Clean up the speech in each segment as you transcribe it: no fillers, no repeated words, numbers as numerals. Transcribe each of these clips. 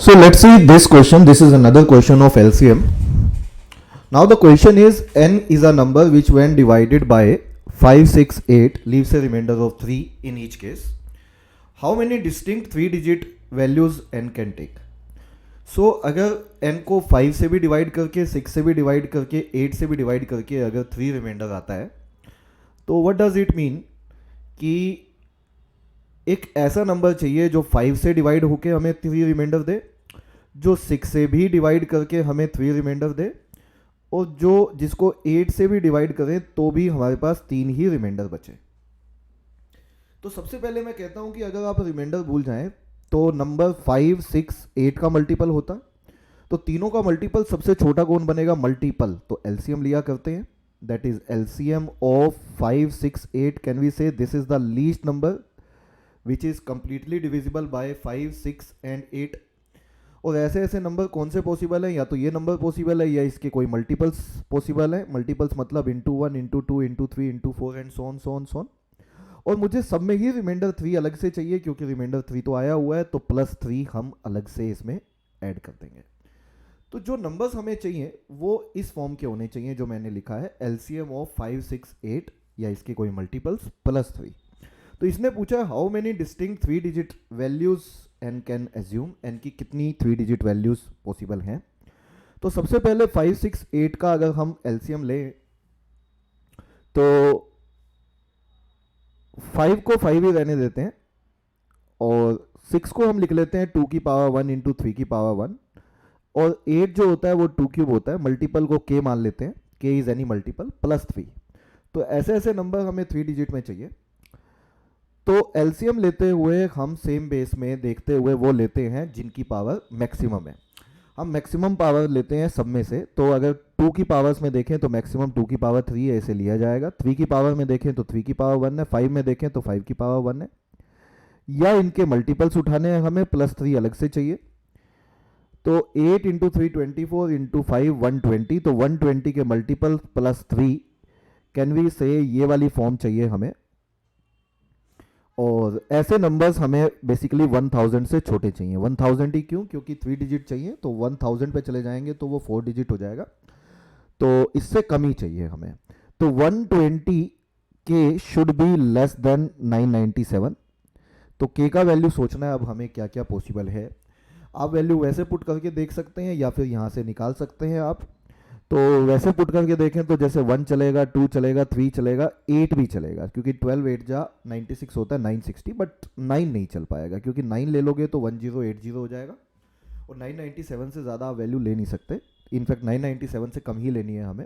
So let's see this question. This is another question of LCM. Now the question is n is a number which when divided by 5, 6, 8 leaves a remainder of 3 in each case. How many distinct 3-digit values n can take? So अगर n को 5 से भी divide करके 6 से भी divide करके 8 से भी डिवाइड करके अगर 3 रिमाइंडर आता है तो व्हाट डज इट मीन कि एक ऐसा नंबर चाहिए जो 5 से डिवाइड होके हमें 3 रिमाइंडर दे, जो 6 से भी डिवाइड करके हमें 3 रिमाइंडर दे, और जो जिसको 8 से भी डिवाइड करें तो भी हमारे पास 3 ही रिमाइंडर बचे। तो सबसे पहले मैं कहता हूं कि अगर आप रिमाइंडर भूल जाएं तो नंबर 5, 6, 8 का मल्टीपल होता, तो तीनों का मल्टीपल सबसे छोटा कौन बनेगा? मल्टीपल। तो एलसीएम लिया करते हैं, that is LCM of 5, 6, 8 can we say this is the least number which is completely divisible by 5, 6 and 8। और ऐसे ऐसे नंबर कौन से पॉसिबल है? या तो ये नंबर पॉसिबल है या इसके कोई मल्टीपल्स पॉसिबल है। मल्टीपल्स मतलब into 1, into 2, into 3, into 4 and so on so on so on. और मुझे सब में ही रिमाइंडर 3 अलग से चाहिए क्योंकि रिमाइंडर 3 तो आया हुआ है, तो प्लस 3 हम अलग से इसमें ऐड कर देंगे। तो जो नंबर्स हमें चाहिए वो इस फॉर्म के होने चाहिए जो मैंने लिखा है, एलसीएम ऑफ 5, 6, 8 या इसके कोई मल्टीपल्स प्लस 3। तो इसने पूछा how many distinct 3 digit values N can assume, N की कितनी 3 डिजिट वैल्यूज पॉसिबल हैं। तो सबसे पहले 5, 6, 8 का अगर हम एलसीएम लें तो 5 को 5 ही रहने देते हैं और 6 को हम लिख लेते हैं 2 की पावर 1 इंटू 3 की पावर 1, और 8 जो होता है वो 2 क्यूब होता है। मल्टीपल को k मान लेते हैं, k is any multiple plus 3। तो ऐसे ऐसे नंबर हमें 3 डिजिट में चाहिए। तो एलसीएम लेते हुए हम सेम बेस में देखते हुए वो लेते हैं जिनकी पावर मैक्सिमम है। हम मैक्सिमम पावर लेते हैं सब में से। तो अगर 2 की पावर्स में देखें तो मैक्सिमम 2 की पावर 3 है, ऐसे लिया जाएगा। 3 की पावर में देखें तो 3 की पावर 1 है, 5 में देखें तो 5 की पावर 1 है, या इनके मल्टीपल्स उठाने हैं हमें, प्लस 3 अलग से चाहिए। तो 8 इंटू 3 24 इंटू 5 120, तो 120 के मल्टीपल प्लस 3 कैन वी से ये वाली फॉर्म चाहिए हमें। और ऐसे नंबर्स हमें बेसिकली 1000 से छोटे चाहिए। 1000 ही क्यों? क्योंकि 3 डिजिट चाहिए, तो 1000 पे चले जाएंगे तो वो 4 डिजिट हो जाएगा, तो इससे कम ही चाहिए हमें। तो 120 के शुड बी लेस देन 997। तो के का वैल्यू सोचना है अब हमें क्या क्या पॉसिबल है। आप वैल्यू वैसे पुट करके देख सकते हैं या फिर यहाँ से निकाल सकते हैं आप। तो वैसे पुट करके देखें तो जैसे 1 चलेगा, 2 चलेगा, 3 चलेगा, 8 भी चलेगा, क्योंकि 12 8 जा 96 होता है 960, बट 9 नहीं चल पाएगा क्योंकि 9 ले लोगे तो 1080 हो जाएगा और 997 से ज़्यादा आप वैल्यू ले नहीं सकते। इनफैक्ट 997 से कम ही लेनी है हमें।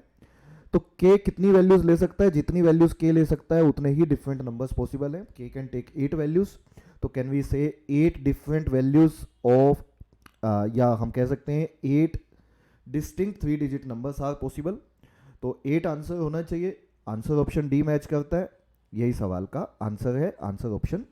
तो के कितनी वैल्यूज ले सकता है? जितनी वैल्यूज के ले सकता है उतने ही डिफरेंट नंबर्स पॉसिबल है। के कैन टेक 8 वैल्यूज, तो कैन वी से 8 डिफरेंट वैल्यूज ऑफ, या हम कह सकते हैं 8 distinct 3 digit numbers are possible. तो 8 आंसर होना चाहिए। आंसर ऑप्शन डी मैच करता है, यही सवाल का आंसर है, आंसर ऑप्शन